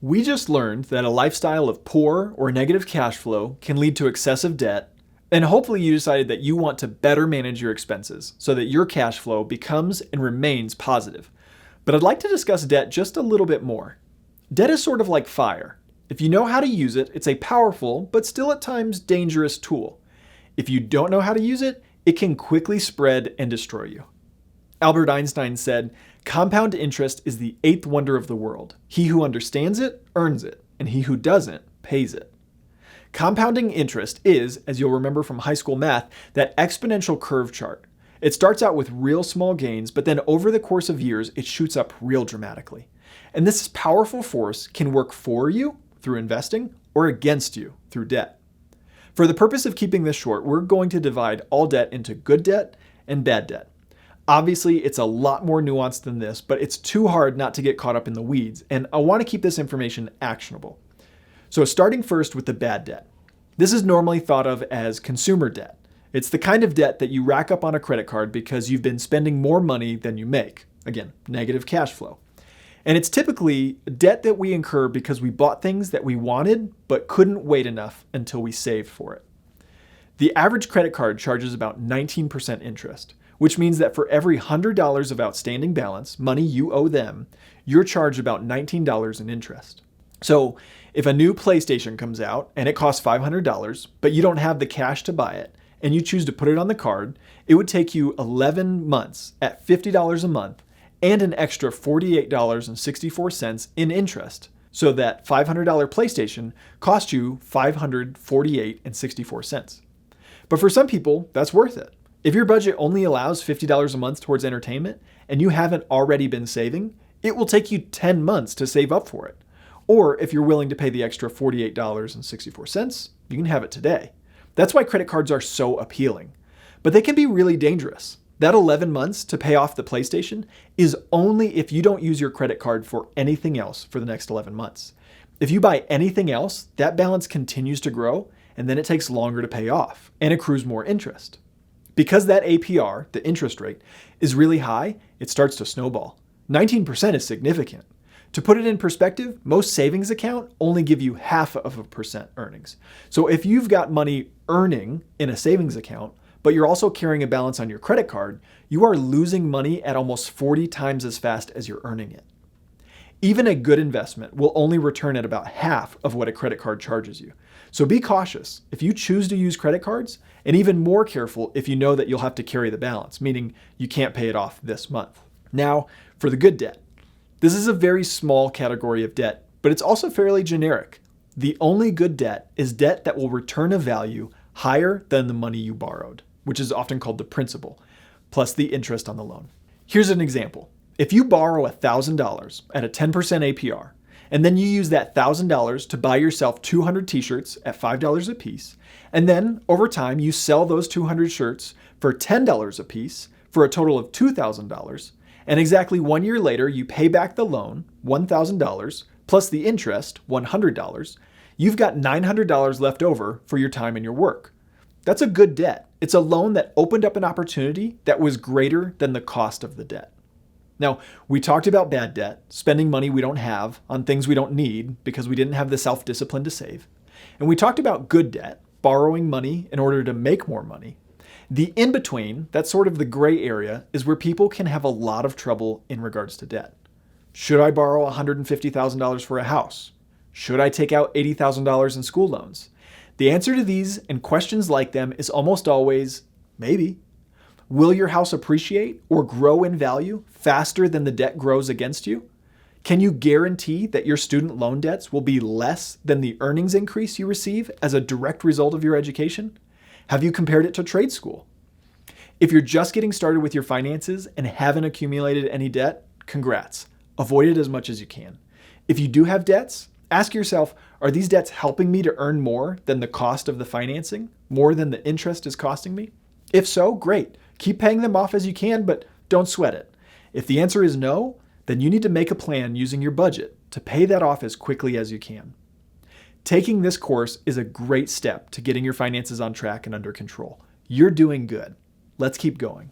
We just learned that a lifestyle of poor or negative cash flow can lead to excessive debt, and hopefully you decided that you want to better manage your expenses so that your cash flow becomes and remains positive. But I'd like to discuss debt just a little bit more. Debt is sort of like fire. If you know how to use it, it's a powerful, but still at times dangerous tool. If you don't know how to use it, it can quickly spread and destroy you. Albert Einstein said, "Compound interest is the eighth wonder of the world. He who understands it, earns it, and he who doesn't, pays it." Compounding interest is, as you'll remember from high school math, that exponential curve chart. It starts out with real small gains, but then over the course of years, it shoots up real dramatically. And this powerful force can work for you through investing or against you through debt. For the purpose of keeping this short, we're going to divide all debt into good debt and bad debt. Obviously, it's a lot more nuanced than this, but it's too hard not to get caught up in the weeds, and I want to keep this information actionable. So starting first with the bad debt. This is normally thought of as consumer debt. It's the kind of debt that you rack up on a credit card because you've been spending more money than you make. Again, negative cash flow. And it's typically debt that we incur because we bought things that we wanted but couldn't wait enough until we saved for it. The average credit card charges about 19% interest, which means that for every $100 of outstanding balance, money you owe them, you're charged about $19 in interest. So if a new PlayStation comes out and it costs $500, but you don't have the cash to buy it, and you choose to put it on the card, it would take you 11 months at $50 a month and an extra $48.64 in interest. So that $500 PlayStation cost you $548.64. But for some people, that's worth it. If your budget only allows $50 a month towards entertainment and you haven't already been saving, it will take you 10 months to save up for it. Or if you're willing to pay the extra $48.64, you can have it today. That's why credit cards are so appealing. But they can be really dangerous. That 11 months to pay off the PlayStation is only if you don't use your credit card for anything else for the next 11 months. If you buy anything else, that balance continues to grow, and then it takes longer to pay off and accrues more interest. Because that APR, the interest rate, is really high, it starts to snowball. 19% is significant. To put it in perspective, most savings accounts only give you 0.5% earnings. So if you've got money earning in a savings account, but you're also carrying a balance on your credit card, you are losing money at almost 40 times as fast as you're earning it. Even a good investment will only return at about half of what a credit card charges you. So be cautious if you choose to use credit cards, and even more careful if you know that you'll have to carry the balance, meaning you can't pay it off this month. Now, for the good debt. This is a very small category of debt, but it's also fairly generic. The only good debt is debt that will return a value higher than the money you borrowed, which is often called the principal, plus the interest on the loan. Here's an example. If you borrow $1,000 at a 10% APR, and then you use that $1,000 to buy yourself 200 t-shirts at $5 a piece, and then over time you sell those 200 shirts for $10 a piece for a total of $2,000, and exactly 1 year later you pay back the loan, $1,000, plus the interest, $100, you've got $900 left over for your time and your work. That's a good debt. It's a loan that opened up an opportunity that was greater than the cost of the debt. Now, we talked about bad debt, spending money we don't have on things we don't need because we didn't have the self-discipline to save. And we talked about good debt, borrowing money in order to make more money. The in-between, that's sort of the gray area, is where people can have a lot of trouble in regards to debt. Should I borrow $150,000 for a house? Should I take out $80,000 in school loans? The answer to these and questions like them is almost always maybe. Will your house appreciate or grow in value faster than the debt grows against you? Can you guarantee that your student loan debts will be less than the earnings increase you receive as a direct result of your education? Have you compared it to trade school? If you're just getting started with your finances and haven't accumulated any debt, congrats. Avoid it as much as you can. If you do have debts, ask yourself, are these debts helping me to earn more than the cost of the financing, more than the interest is costing me? If so, great. Keep paying them off as you can, but don't sweat it. If the answer is no, then you need to make a plan using your budget to pay that off as quickly as you can. Taking this course is a great step to getting your finances on track and under control. You're doing good. Let's keep going.